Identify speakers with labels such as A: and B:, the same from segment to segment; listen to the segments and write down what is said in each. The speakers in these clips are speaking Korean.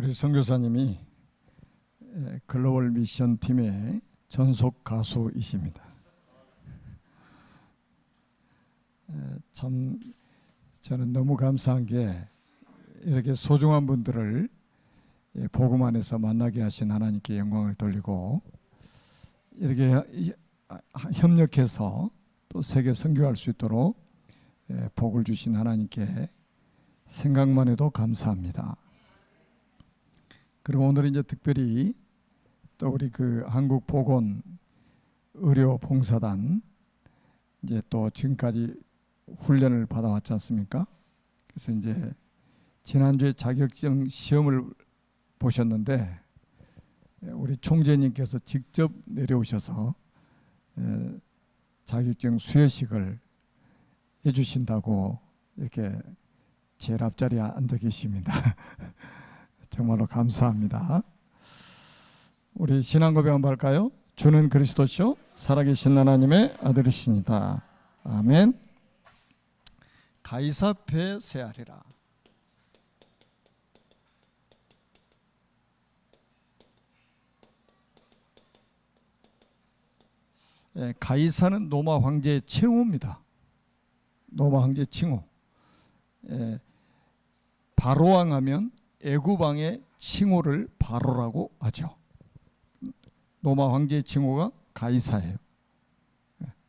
A: 우리 선교사님이 글로벌 미션 팀의 전속 가수이십니다. 참 저는 너무 감사한 게 이렇게 소중한 분들을 복음 안에서 만나게 하신 하나님께 영광을 돌리고 이렇게 협력해서 또 세계 선교할 수 있도록 복을 주신 하나님께 생각만 해도 감사합니다. 그리고 오늘 이제 특별히 또 우리 그 한국보건 의료봉사단 이제 또 지금까지 훈련을 받아왔지 않습니까? 그래서 이제 지난주에 자격증 시험을 보셨는데 우리 총재님께서 직접 내려오셔서 자격증 수여식을 해주신다고 이렇게 제일 앞자리에 앉아 계십니다. 정말로 감사합니다. 우리 신앙 고백 한번 할까요? 주는 그리스도시요 살아계신 하나님의 아들이시니다. 아멘. 가이사 앞에 세하리라. 가이사는 로마 황제의 칭호입니다. 로마 황제의 칭호. 바로왕 하면 애굽왕의 칭호를 바로라고 하죠. 로마 황제의 칭호가 가이사예요.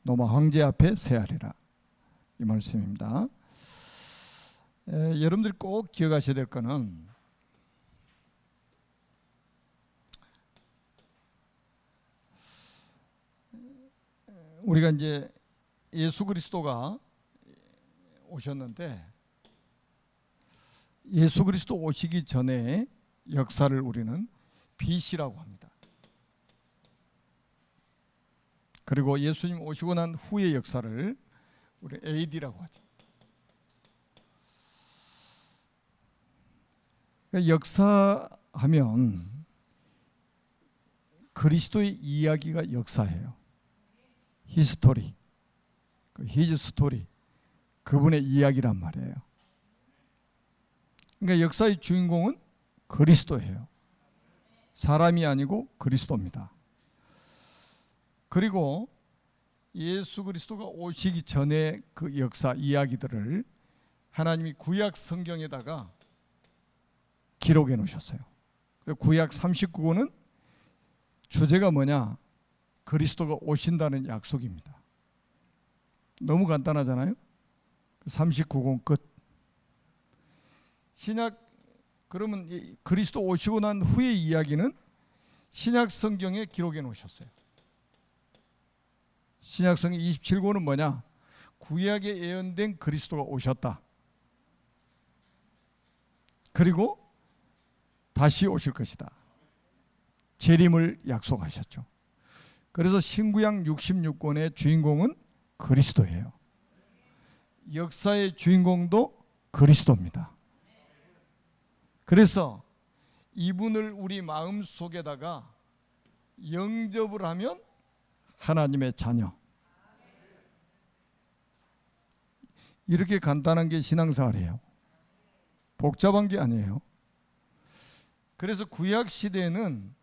A: 로마 황제 앞에 세하리라. 이 말씀입니다. 여러분들이 꼭 기억하셔야 될 거는 우리가 이제 예수 그리스도가 오셨는데 예수 그리스도 오시기 전에 역사를 우리는 BC라고 합니다. 그리고 예수님 오시고 난 후의 역사를 우리 AD라고 하죠. 그러니까 역사하면 그리스도의 이야기가 역사예요. 히스토리, 히즈 스토리, 그분의 이야기란 말이에요. 그러니까 역사의 주인공은 그리스도예요. 사람이 아니고 그리스도입니다. 그리고 예수 그리스도가 오시기 전에 그 역사 이야기들을 하나님이 구약 성경에다가 기록해 놓으셨어요. 구약 39권은 주제가 뭐냐? 그리스도가 오신다는 약속입니다. 너무 간단하잖아요. 39권 끝. 신약 그러면 그리스도 오시고 난 후의 이야기는 신약 성경에 기록해 놓으셨어요. 신약 성경 27권은 뭐냐? 구약에 예언된 그리스도가 오셨다. 그리고 다시 오실 것이다. 재림을 약속하셨죠. 그래서 신구약 66권의 주인공은 그리스도예요. 역사의 주인공도 그리스도입니다. 그래서 이분을 우리 마음속에다가 영접을 하면 하나님의 자녀. 이렇게 간단한 게 신앙생활이에요. 복잡한 게 아니에요. 그래서 구약 시대에는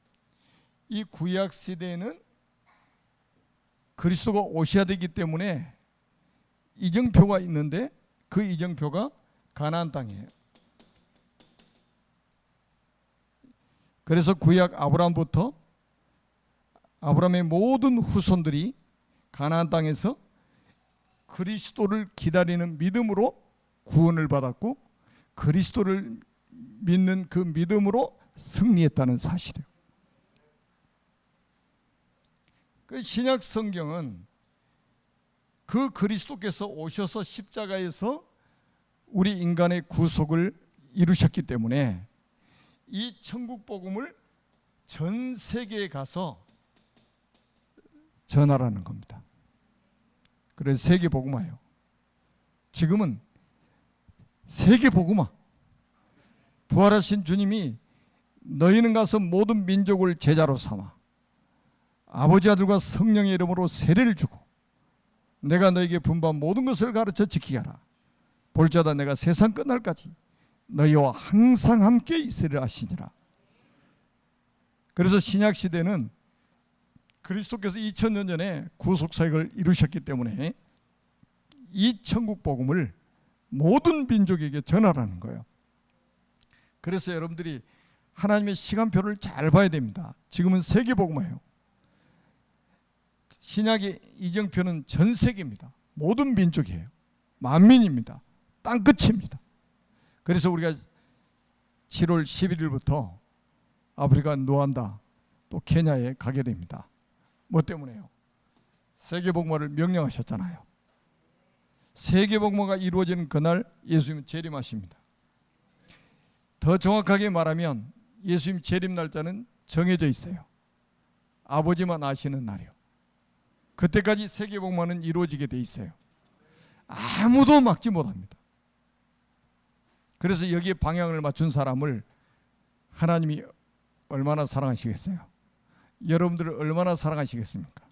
A: 그리스도가 오셔야 되기 때문에 이정표가 있는데 그 이정표가 가나안 땅이에요. 그래서 구약 아브라함부터 아브라함의 모든 후손들이 가나안 땅에서 그리스도를 기다리는 믿음으로 구원을 받았고 그리스도를 믿는 그 믿음으로 승리했다는 사실이에요. 그 신약 성경은 그 그리스도께서 오셔서 십자가에서 우리 인간의 구속을 이루셨기 때문에 이 천국 복음을 전 세계에 가서 전하라는 겁니다. 그래서 세계 복음화예요. 지금은 세계 복음화. 부활하신 주님이 너희는 가서 모든 민족을 제자로 삼아 아버지 아들과 성령의 이름으로 세례를 주고 내가 너에게 분부한 모든 것을 가르쳐 지키게 하라. 볼자다 내가 세상 끝날까지 너희와 항상 함께 있으리라 하시니라. 그래서 신약 시대는 그리스도께서 2000년 전에 구속 사역을 이루셨기 때문에 이 천국 복음을 모든 민족에게 전하라는 거예요. 그래서 여러분들이 하나님의 시간표를 잘 봐야 됩니다. 지금은 세계 복음화예요. 신약의 이정표는 전 세계입니다. 모든 민족이에요. 만민입니다. 땅끝입니다. 그래서 우리가 7월 11일부터 아프리카 누안다 또 케냐에 가게 됩니다. 뭐 때문에요? 세계복음화를 명령하셨잖아요. 세계복음화가 이루어지는 그날 예수님은 재림하십니다. 더 정확하게 말하면 예수님 재림 날짜는 정해져 있어요. 아버지만 아시는 날이요. 그때까지 세계복음화는 이루어지게 돼 있어요. 아무도 막지 못합니다. 그래서 여기에 방향을 맞춘 사람을 하나님이 얼마나 사랑하시겠어요? 여러분들을 얼마나 사랑하시겠습니까?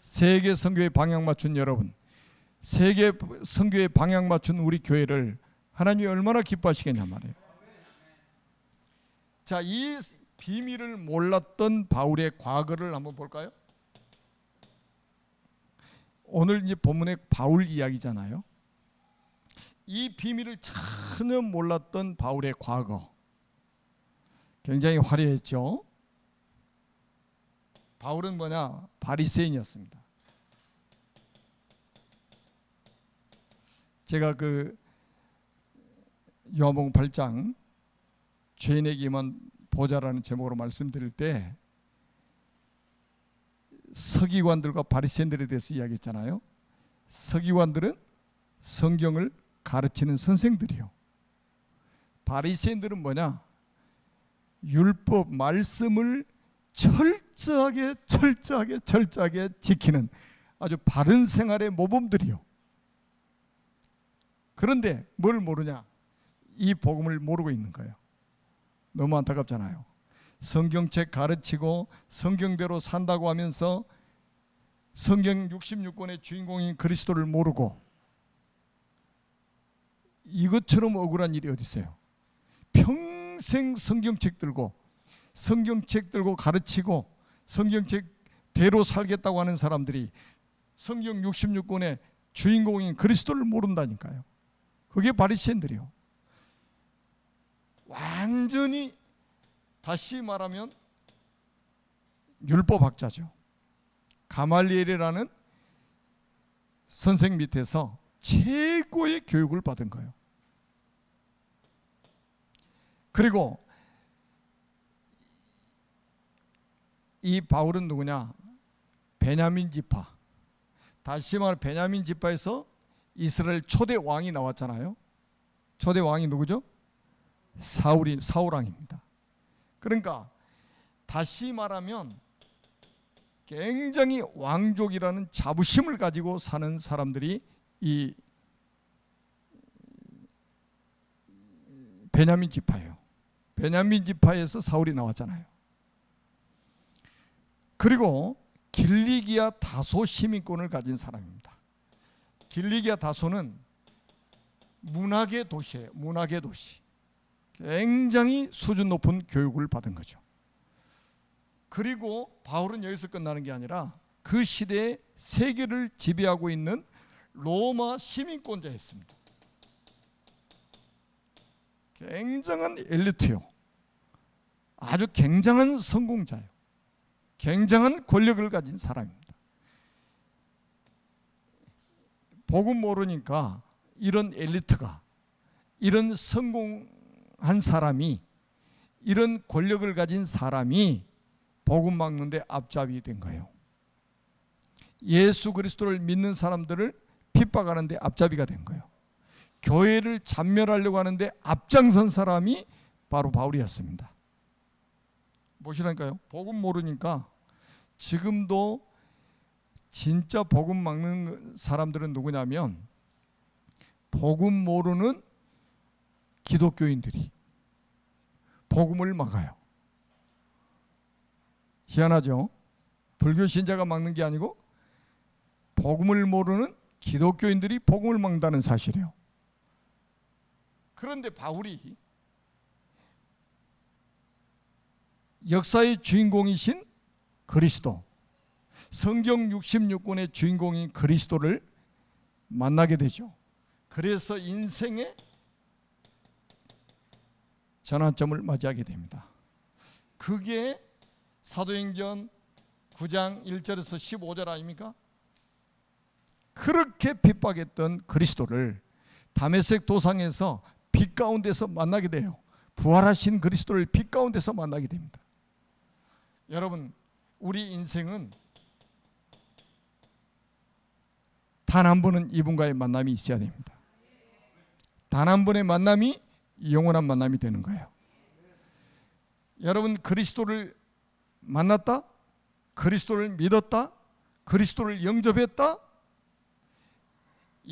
A: 세계 선교에 방향 맞춘 여러분, 세계 선교에 방향 맞춘 우리 교회를 하나님이 얼마나 기뻐하시겠냐 말이에요. 자, 이 비밀을 몰랐던 바울의 과거를 한번 볼까요? 오늘 이제 본문의 바울 이야기잖아요. 이 비밀을 전혀 몰랐던 바울의 과거, 굉장히 화려했죠. 바울은 뭐냐? 바리새인이었습니다. 제가 그 요한복음 8장 죄인에게만 보자라는 제목으로 말씀드릴 때 서기관들과 바리새인들에 대해서 이야기했잖아요. 서기관들은 성경을 가르치는 선생들이요. 바리새인들은 뭐냐? 율법 말씀을 철저하게 지키는 아주 바른 생활의 모범들이요. 그런데 뭘 모르냐? 이 복음을 모르고 있는 거예요. 너무 안타깝잖아요. 성경책 가르치고 성경대로 산다고 하면서 성경 66권의 주인공인 그리스도를 모르고, 이것처럼 억울한 일이 어디 있어요? 평생 성경책 들고 가르치고 성경책대로 살겠다고 하는 사람들이 성경 66권의 주인공인 그리스도를 모른다니까요. 그게 바리새인들이요. 완전히 다시 말하면 율법학자죠. 가말리엘이라는 선생 밑에서 최고의 교육을 받은 거예요. 그리고 이 바울은 누구냐? 베냐민 지파. 다시 말해 베냐민 지파에서 이스라엘 초대 왕이 나왔잖아요. 초대 왕이 누구죠? 사울왕입니다. 그러니까 다시 말하면 굉장히 왕족이라는 자부심을 가지고 사는 사람들이 이 베냐민 지파예요. 베냐민 지파에서 사울이 나왔잖아요. 그리고 길리기아 다소 시민권을 가진 사람입니다. 길리기아 다소는 문학의 도시예요. 문학의 도시. 굉장히 수준 높은 교육을 받은 거죠. 그리고 바울은 여기서 끝나는 게 아니라 그 시대에 세계를 지배하고 있는 로마 시민권자였습니다. 굉장한 엘리트요. 아주 굉장한 성공자예요. 굉장한 권력을 가진 사람입니다. 복음 모르니까 이런 엘리트가, 이런 성공한 사람이, 이런 권력을 가진 사람이 복음 막는데 앞잡이 된 거예요. 예수 그리스도를 믿는 사람들을 핍박하는데 앞잡이가 된 거예요. 교회를 잔멸하려고 하는데 앞장선 사람이 바로 바울이었습니다. 무엇이라니까요? 복음 모르니까 지금도 진짜 복음 막는 사람들은 누구냐면 복음 모르는 기독교인들이 복음을 막아요. 희한하죠? 불교 신자가 막는 게 아니고 복음을 모르는 기독교인들이 복음을 막는다는 사실이에요. 그런데 바울이 역사의 주인공이신 그리스도, 성경 66권의 주인공인 그리스도를 만나게 되죠. 그래서 인생의 전환점을 맞이하게 됩니다. 그게 사도행전 9장 1절에서 15절 아닙니까? 그렇게 핍박했던 그리스도를 다메섹 도상에서 빛 가운데서 만나게 돼요. 부활하신 그리스도를 빛 가운데서 만나게 됩니다. 여러분, 우리 인생은 단 한 번은 이분과의 만남이 있어야 됩니다. 단 한 번의 만남이 영원한 만남이 되는 거예요. 여러분, 그리스도를 만났다, 그리스도를 믿었다, 그리스도를 영접했다,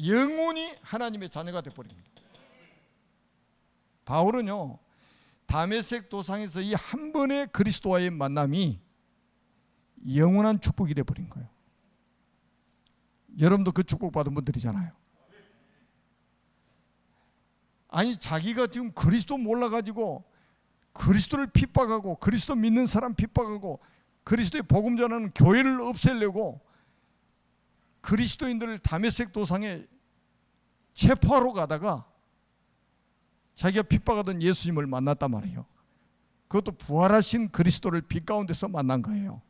A: 영원히 하나님의 자녀가 되어버립니다. 바울은요, 다메섹 도상에서 이 한 번의 그리스도와의 만남이 영원한 축복이 되어버린 거예요. 여러분도 그 축복 받은 분들이잖아요. 아니, 자기가 지금 그리스도 몰라가지고 그리스도를 핍박하고 그리스도 믿는 사람 핍박하고 그리스도의 복음 전하는 교회를 없애려고 그리스도인들을 다메섹 도상에 체포하러 가다가 자기가 핍박하던 예수님을 만났단 말이에요. 그것도 부활하신 그리스도를 빛 가운데서 만난 거예요.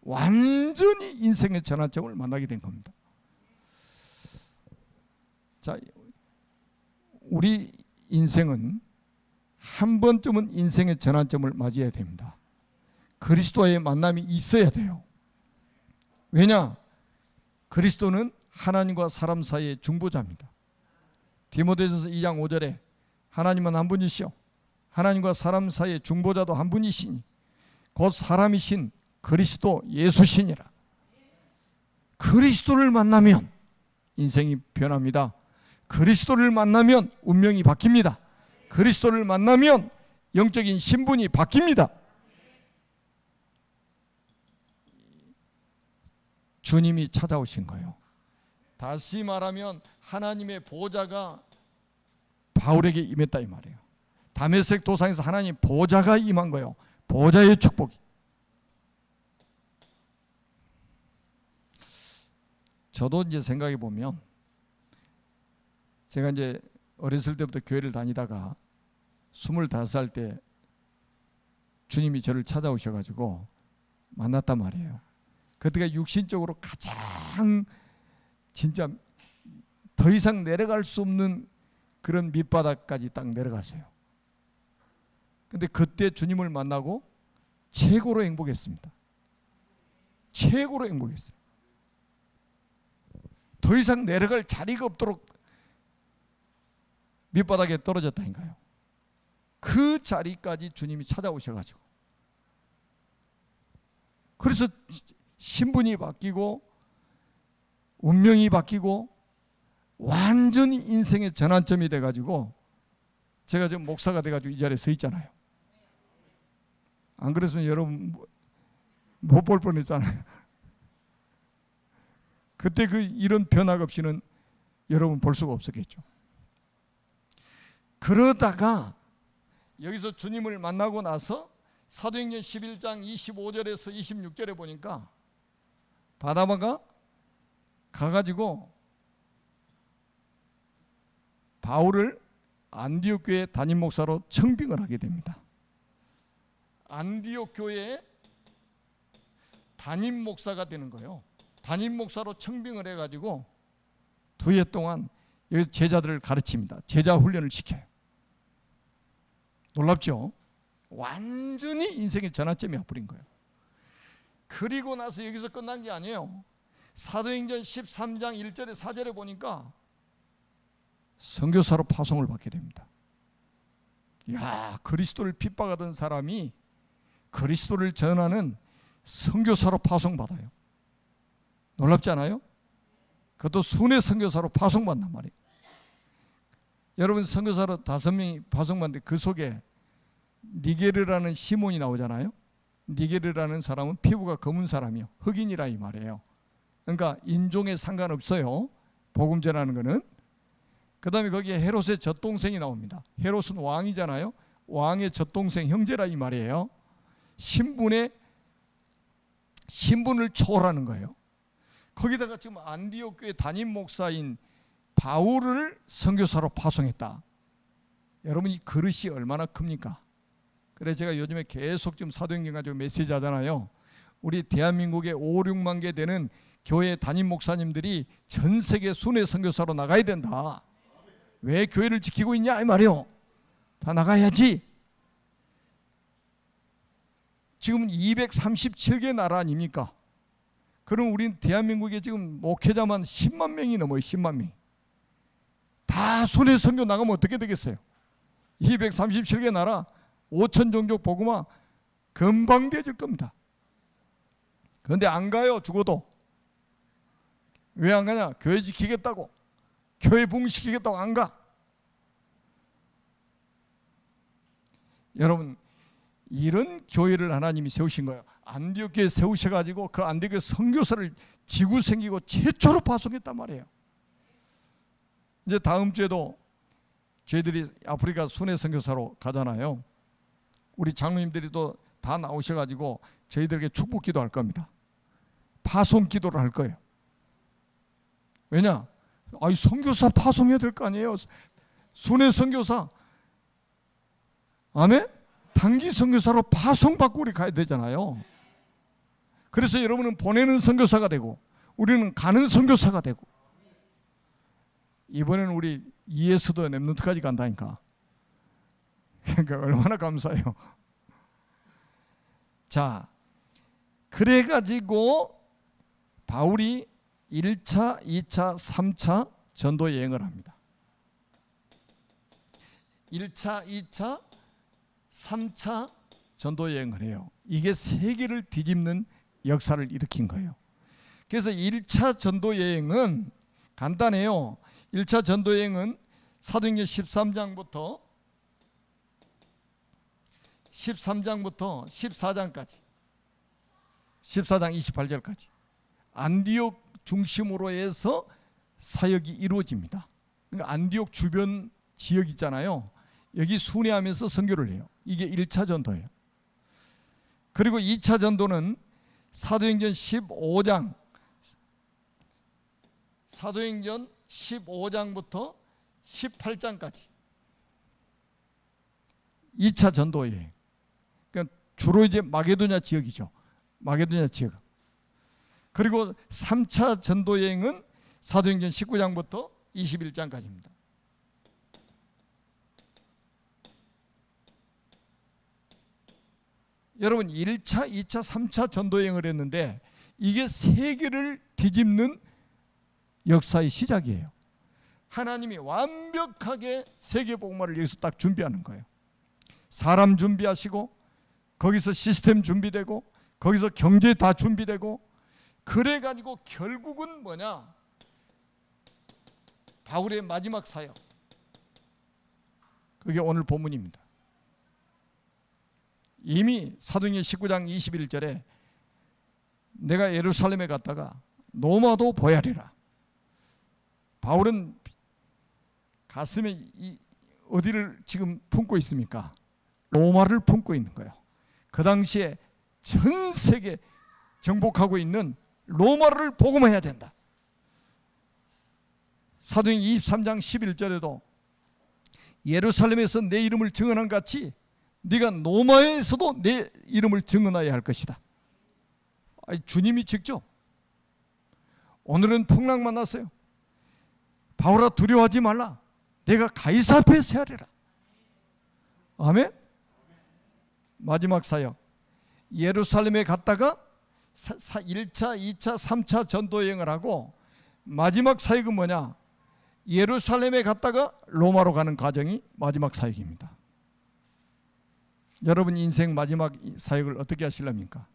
A: 완전히 인생의 전환점을 만나게 된 겁니다. 자, 우리 인생은 한 번쯤은 인생의 전환점을 맞이해야 됩니다. 그리스도와의 만남이 있어야 돼요. 왜냐? 그리스도는 하나님과 사람 사이의 중보자입니다. 디모데전서 2장 5절에 하나님은 한 분이시오, 하나님과 사람 사이의 중보자도 한 분이시니 곧 사람이신 그리스도 예수시니라. 그리스도를 만나면 인생이 변합니다. 그리스도를 만나면 운명이 바뀝니다. 그리스도를 만나면 영적인 신분이 바뀝니다. 주님이 찾아오신 거예요. 다시 말하면 하나님의 보좌가 바울에게 임했다 이 말이에요. 다메섹 도상에서 하나님 보좌가 임한 거예요. 보좌의 축복이. 저도 이제 생각해 보면, 제가 이제 어렸을 때부터 교회를 다니다가 25살 때 주님이 저를 찾아오셔가지고 만났단 말이에요. 그때가 육신적으로 가장 진짜 더 이상 내려갈 수 없는 그런 밑바닥까지 딱 내려갔어요. 근데 그때 주님을 만나고 최고로 행복했습니다. 최고로 행복했어요. 더 이상 내려갈 자리가 없도록 밑바닥에 떨어졌다니까요. 그 자리까지 주님이 찾아오셔가지고, 그래서 신분이 바뀌고 운명이 바뀌고 완전히 인생의 전환점이 돼가지고 제가 지금 목사가 돼가지고 이 자리에 서 있잖아요. 안 그랬으면 여러분 못 볼 뻔했잖아요. 그때 그 이런 변화가 없이는 여러분 볼 수가 없었겠죠. 그러다가 여기서 주님을 만나고 나서 사도행전 11장 25절에서 26절에 보니까 바나바가 가가지고 바울을 안디옥 교회 담임 목사로 청빙을 하게 됩니다. 안디옥 교회의 담임 목사가 되는 거예요. 담임 목사로 청빙을 해가지고 2해 동안 여기 제자들을 가르칩니다. 제자 훈련을 시켜요. 놀랍죠? 완전히 인생의 전환점이 와버린 거예요. 그리고 나서 여기서 끝난 게 아니에요. 사도행전 13장 1절에 4절에 보니까 선교사로 파송을 받게 됩니다. 야, 그리스도를 핍박하던 사람이 그리스도를 전하는 선교사로 파송받아요. 놀랍지 않아요? 그것도 순회 선교사로 파송받단 말이에요. 여러분, 선교사로 5명이 파송받는데 그 속에 니게르라는 시몬이 나오잖아요. 니게르라는 사람은 피부가 검은 사람이요, 흑인이라 이 말이에요. 그러니까 인종에 상관없어요, 복음 전하는 거는. 그 다음에 거기에 헤롯의 젖동생이 나옵니다. 헤롯은 왕이잖아요. 왕의 젖동생 형제라 이 말이에요. 신분을 초월하는 거예요. 거기다가 지금 안디옥 교회 담임 목사인 바울을 선교사로 파송했다. 여러분, 이 그릇이 얼마나 큽니까? 그래서 제가 요즘에 계속 지금 사도행전 가지고 메시지 하잖아요. 우리 대한민국에 5, 6만 개 되는 교회 담임 목사님들이 전 세계 순회 선교사로 나가야 된다. 왜 교회를 지키고 있냐 이 말이요. 다 나가야지. 지금 237개 나라 아닙니까? 그럼 우린 대한민국에 지금 목회자만 10만 명이 넘어요. 10만 명. 다 순회 선교 나가면 어떻게 되겠어요? 237개 나라 5천 종족 복음화 금방 되어질 겁니다. 그런데 안 가요. 죽어도. 왜 안 가냐? 교회 지키겠다고, 교회 부흥시키겠다고 안 가. 여러분, 이런 교회를 하나님이 세우신 거예요. 안디옥 교회 세우셔가지고 그 안디옥 교회 선교사를 지구 생기고 최초로 파송했단 말이에요. 이제 다음 주에도 저희들이 아프리카 순회 선교사로 가잖아요. 우리 장로님들이 또 다 나오셔가지고 저희들에게 축복 기도할 겁니다. 파송 기도를 할 거예요. 왜냐? 아이 선교사 파송해야 될 거 아니에요. 순회 선교사, 아멘? 단기 선교사로 파송받고 우리 가야 되잖아요. 그래서 여러분은 보내는 선교사가 되고 우리는 가는 선교사가 되고, 이번에는 우리 ES도 랩런트까지 간다니까. 그러니까 얼마나 감사해요. 자, 그래가지고 바울이 1차, 2차, 3차 전도 여행을 합니다. 1차, 2차, 3차 전도 여행을 해요. 이게 세계를 뒤집는 역사를 일으킨 거예요. 그래서 1차 전도 여행은 간단해요. 1차 전도 여행은 사도행전 13장부터 14장까지 14장 28절까지 안디옥 중심으로 해서 사역이 이루어집니다. 그러니까 안디옥 주변 지역 있잖아요. 여기 순회하면서 선교를 해요. 이게 1차 전도예요. 그리고 2차 전도는 사도행전 15장부터 18장까지 2차 전도예요. 그러니까 주로 이제 마게도냐 지역이죠. 마게도냐 지역. 그리고 3차 전도 여행은 사도행전 19장부터 21장까지입니다. 여러분, 1차, 2차, 3차 전도 여행을 했는데 이게 세계를 뒤집는 역사의 시작이에요. 하나님이 완벽하게 세계 복음화를 여기서 딱 준비하는 거예요. 사람 준비하시고, 거기서 시스템 준비되고, 거기서 경제 다 준비되고, 그래가지고 결국은 뭐냐? 바울의 마지막 사역. 그게 오늘 본문입니다. 이미 사도행전 19장 21절에 내가 예루살렘에 갔다가 로마도 보야리라. 바울은 가슴에 어디를 지금 품고 있습니까? 로마를 품고 있는 거예요. 그 당시에 전 세계 정복하고 있는 로마를 복음해야 된다. 사도행전 23장 11절에도 예루살렘에서 내 이름을 증언한 같이 네가 로마에서도 내 이름을 증언하여야 할 것이다. 주님이 직접. 오늘은 풍랑 만났어요. 바울아 두려워하지 말라. 내가 가이사 앞에 세하리라. 아멘. 마지막 사역. 예루살렘에 갔다가 1차, 2차, 3차 전도 여행을 하고 마지막 사역은 뭐냐? 예루살렘에 갔다가 로마로 가는 과정이 마지막 사역입니다. 여러분 인생 마지막 사역을 어떻게 하시렵니까?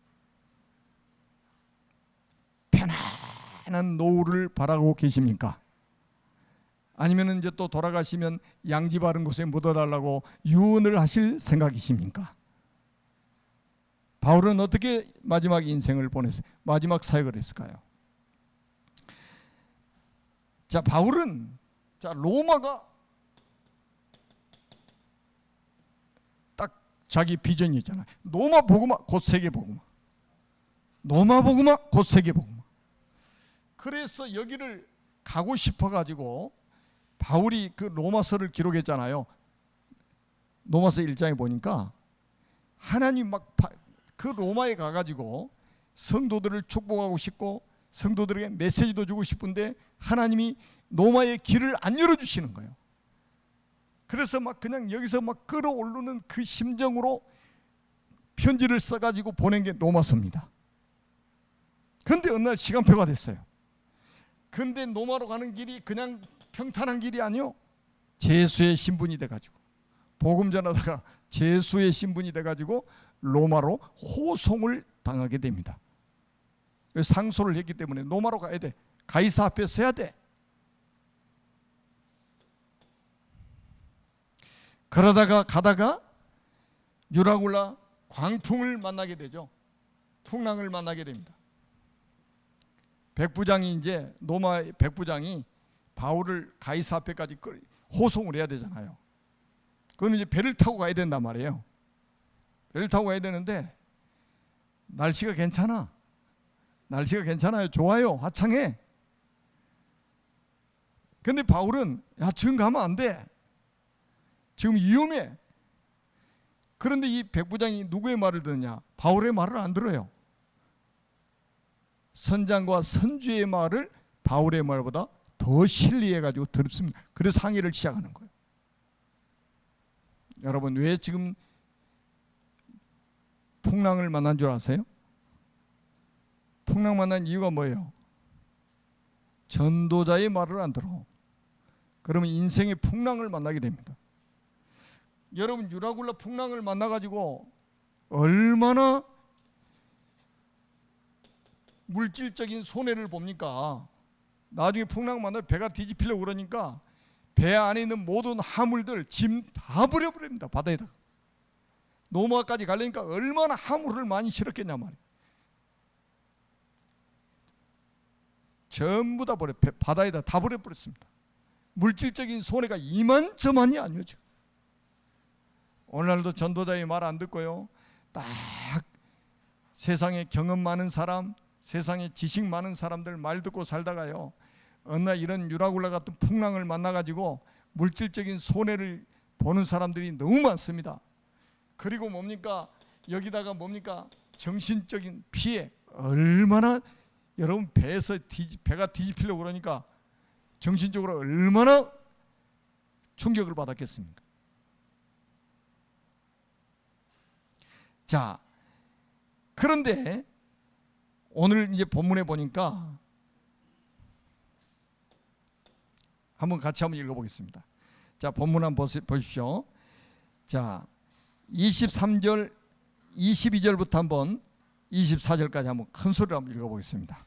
A: 편안한 노후를 바라고 계십니까? 아니면 이제 또 돌아가시면 양지 바른 곳에 묻어달라고 유언을 하실 생각이십니까? 바울은 어떻게 마지막 인생을 보냈어요? 마지막 사역을 했을까요? 자, 바울은 로마가 딱 자기 비전이잖아요. 로마 복음화 곧 세계 복음화. 로마 복음화 곧 세계 복음화. 그래서 여기를 가고 싶어 가지고 바울이 그 로마서를 기록했잖아요. 로마서 1장에 보니까 하나님 막 그 로마에 가가지고 성도들을 축복하고 싶고 성도들에게 메시지도 주고 싶은데 하나님이 로마의 길을 안 열어주시는 거예요. 그래서 막 그냥 여기서 막 끌어오르는 그 심정으로 편지를 써가지고 보낸 게 로마서입니다. 그런데 어느 날 시간표가 됐어요. 근데 로마로 가는 길이 그냥 평탄한 길이 아니요. 제수의 신분이 돼가지고 복음 전하다가 제수의 신분이 돼가지고 로마로 호송을 당하게 됩니다. 상소를 했기 때문에 로마로 가야 돼. 가이사 앞에 서야 돼. 그러다가 가다가 유라굴라 광풍을 만나게 되죠. 풍랑을 만나게 됩니다. 백부장이 이제 로마 백부장이 바울을 가이사 앞에까지 호송을 해야 되잖아요. 그건 이제 배를 타고 가야 된단 말이에요. 배를 타고 가야 되는데 날씨가 괜찮아. 날씨가 괜찮아요. 좋아요. 화창해. 근데 바울은 야 지금 가면 안 돼. 지금 위험해. 그런데 이 백부장이 누구의 말을 듣느냐? 바울의 말을 안 들어요. 선장과 선주의 말을 바울의 말보다 더 신뢰해가지고 들었습니다. 그래서 항의를 시작하는 거예요. 여러분 왜 지금 풍랑을 만난 줄 아세요? 풍랑 만난 이유가 뭐예요? 전도자의 말을 안 들어. 그러면 인생의 풍랑을 만나게 됩니다. 여러분 유라굴라 풍랑을 만나가지고 얼마나 물질적인 손해를 봅니까? 나중에 풍랑 만나면 배가 뒤집히려고 그러니까 배 안에 있는 모든 화물들 짐 다 버려버립니다. 바다에다가. 로마까지 가려니까 얼마나 화물을 많이 실었겠냐 말이에요. 전부 다 바다에다 다 버려버렸습니다. 물질적인 손해가 이만저만이 아니에요. 지금. 오늘날도 전도자의 말 안 듣고요. 딱 세상에 경험 많은 사람, 세상에 지식 많은 사람들 말 듣고 살다가요. 어느 날 이런 유라굴라 같은 풍랑을 만나가지고 물질적인 손해를 보는 사람들이 너무 많습니다. 그리고 뭡니까? 여기다가 뭡니까? 정신적인 피해. 얼마나 여러분 배가 뒤집히려고 그러니까 정신적으로 얼마나 충격을 받았겠습니까? 자, 그런데 오늘 이제 본문에 보니까 같이 한번 읽어보겠습니다. 자, 본문 한번 보십시오. 자, 23절, 22절부터 한번 24절까지 한번 큰 소리로 한번 읽어보겠습니다.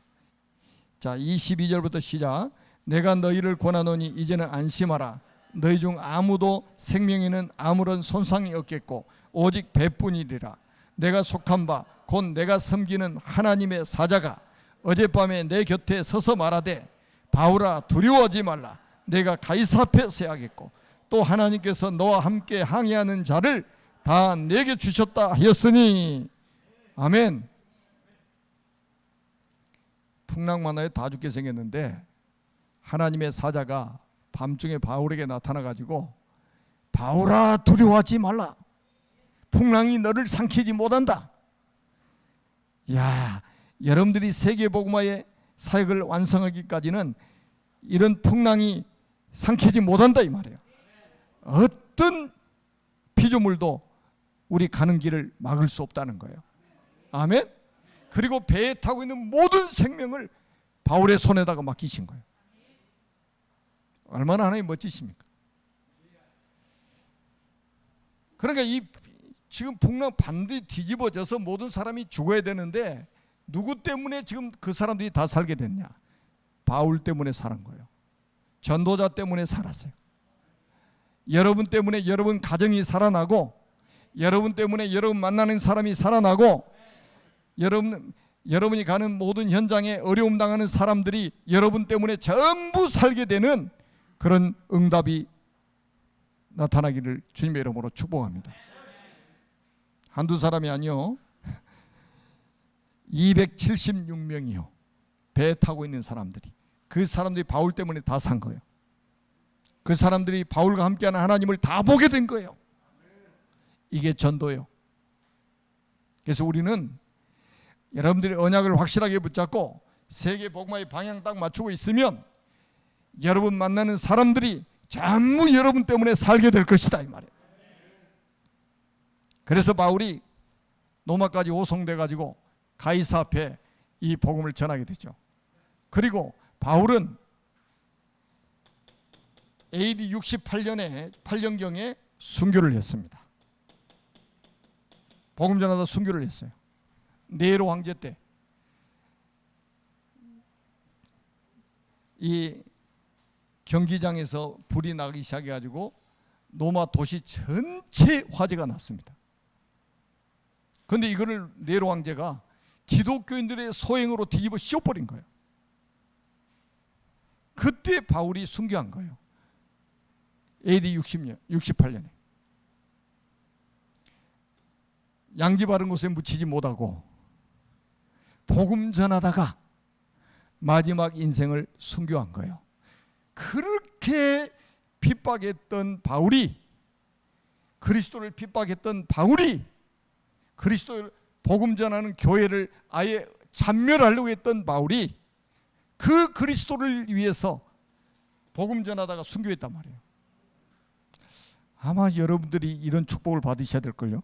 A: 자, 22절부터 시작. 내가 너희를 권하노니 이제는 안심하라. 너희 중 아무도 생명에는 아무런 손상이 없겠고 오직 배뿐이리라. 내가 속한 바 곧 내가 섬기는 하나님의 사자가 어젯밤에 내 곁에 서서 말하되 바울아 두려워하지 말라. 내가 가이사 앞에 서야겠고 또 하나님께서 너와 함께 항해하는 자를 다 내게 주셨다 하였으니 아멘. 풍랑 만나에 다 죽게 생겼는데 하나님의 사자가 밤중에 바울에게 나타나가지고 바울아 두려워하지 말라. 풍랑이 너를 삼키지 못한다. 야, 여러분들이 세계복음화의 사역을 완성하기까지는 이런 풍랑이 삼키지 못한다 이 말이에요. 어떤 피조물도 우리 가는 길을 막을 수 없다는 거예요. 아멘. 그리고 배에 타고 있는 모든 생명을 바울의 손에다가 맡기신 거예요. 얼마나 하나님 멋지십니까? 그러니까 이 지금 풍랑 반드시 뒤집어져서 모든 사람이 죽어야 되는데 누구 때문에 지금 그 사람들이 다 살게 됐냐? 바울 때문에 살은 거예요. 전도자 때문에 살았어요. 여러분 때문에 여러분 가정이 살아나고 여러분 때문에 여러분 만나는 사람이 살아나고 여러분이 가는 모든 현장에 어려움 당하는 사람들이 여러분 때문에 전부 살게 되는 그런 응답이 나타나기를 주님의 이름으로 축복합니다. 한두 사람이 아니요. 276명이요. 배 타고 있는 사람들이. 그 사람들이 바울 때문에 다 산 거예요. 그 사람들이 바울과 함께하는 하나님을 다 보게 된 거예요. 이게 전도예요. 그래서 우리는 여러분들이 언약을 확실하게 붙잡고 세계 복음화의 방향 딱 맞추고 있으면 여러분 만나는 사람들이 전부 여러분 때문에 살게 될 것이다 이 말이에요. 그래서 바울이 로마까지 오송돼 가지고 가이사 앞에 이 복음을 전하게 되죠. 그리고 바울은 AD 8년경에 순교를 했습니다. 복음 전하다 순교를 했어요. 네로 황제 때 이 경기장에서 불이 나기 시작해가지고 로마 도시 전체 화재가 났습니다. 그런데 이거를 네로 황제가 기독교인들의 소행으로 뒤집어 씌워버린 거예요. 그때 바울이 순교한 거예요. AD 68년에 양지 바른 곳에 묻히지 못하고 복음 전하다가 마지막 인생을 순교한 거예요. 그렇게 핍박했던 바울이, 그리스도를 핍박했던 바울이, 그리스도를 복음 전하는 교회를 아예 잔멸하려고 했던 바울이 그 그리스도를 위해서 복음 전하다가 순교했단 말이에요. 아마 여러분들이 이런 축복을 받으셔야 될걸요.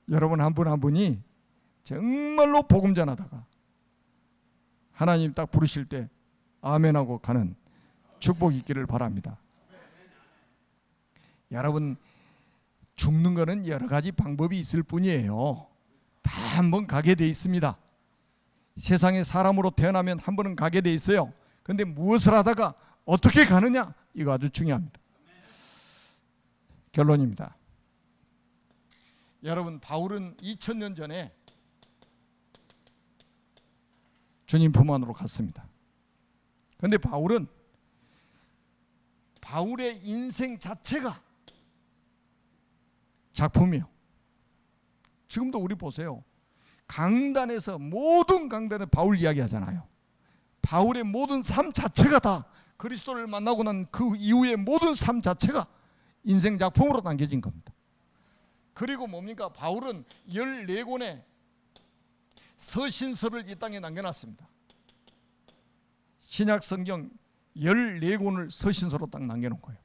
A: 여러분 한 분 한 분이 정말로 복음 전하다가 하나님 딱 부르실 때 아멘하고 가는 축복이 있기를 바랍니다. 여러분 죽는 거는 여러 가지 방법이 있을 뿐이에요. 다 한 번 가게 돼 있습니다. 세상에 사람으로 태어나면 한 번은 가게 돼 있어요. 그런데 무엇을 하다가 어떻게 가느냐, 이거 아주 중요합니다. 결론입니다. 여러분 바울은 2000년 전에 주님 품 안으로 갔습니다. 그런데 바울의 인생 자체가 작품이에요. 지금도 우리 보세요. 강단에서 모든 강단에 바울 이야기 하잖아요. 바울의 모든 삶 자체가 다 그리스도를 만나고 난 그 이후의 모든 삶 자체가 인생 작품으로 남겨진 겁니다. 그리고 뭡니까? 바울은 14권의 서신서를 이 땅에 남겨놨습니다. 신약 성경 14권을 서신서로 딱 남겨놓은 거예요.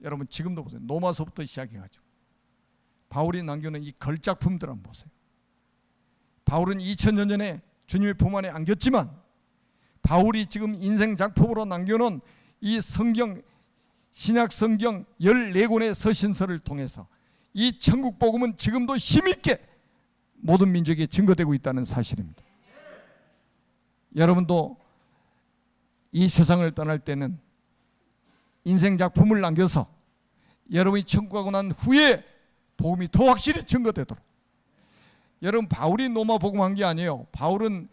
A: 여러분 지금도 보세요. 로마서부터 시작해가지고 바울이 남겨놓은 이 걸작품들 한번 보세요. 바울은 2000년 전에 주님의 품 안에 안겼지만 바울이 지금 인생 작품으로 남겨놓은 이 성경, 신약 성경 14권의 서신서를 통해서 이 천국 복음은 지금도 힘있게 모든 민족에 증거되고 있다는 사실입니다. 여러분도 이 세상을 떠날 때는 인생 작품을 남겨서 여러분이 천국 가고 난 후에 복음이 더 확실히 증거되도록. 여러분 바울이 로마 복음한 게 아니에요. 바울은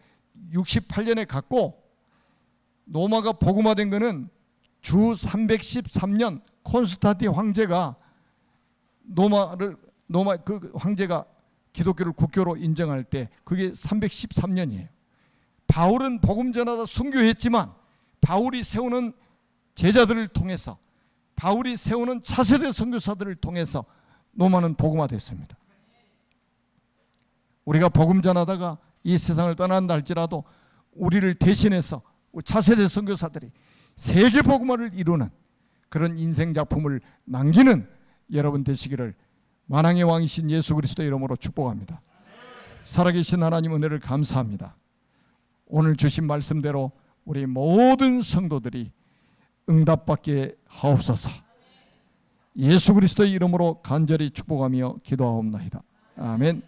A: 68년에 갔고 로마가 복음화된 거는 주 313년 콘스탄틴 황제가 로마 그 황제가 기독교를 국교로 인정할 때 그게 313년이에요. 바울은 복음 전하다 순교했지만 바울이 세우는 제자들을 통해서, 바울이 세우는 차세대 선교사들을 통해서 로마는 복음화됐습니다. 우리가 복음 전하다가 이 세상을 떠난다 할지라도 우리를 대신해서 차세대 선교사들이 세계 복음화를 이루는 그런 인생 작품을 남기는 여러분 되시기를 만왕의 왕이신 예수 그리스도 이름으로 축복합니다. 살아계신 하나님 은혜를 감사합니다. 오늘 주신 말씀대로 우리 모든 성도들이 응답받게 하옵소서. 예수 그리스도의 이름으로 간절히 축복하며 기도하옵나이다. 아멘.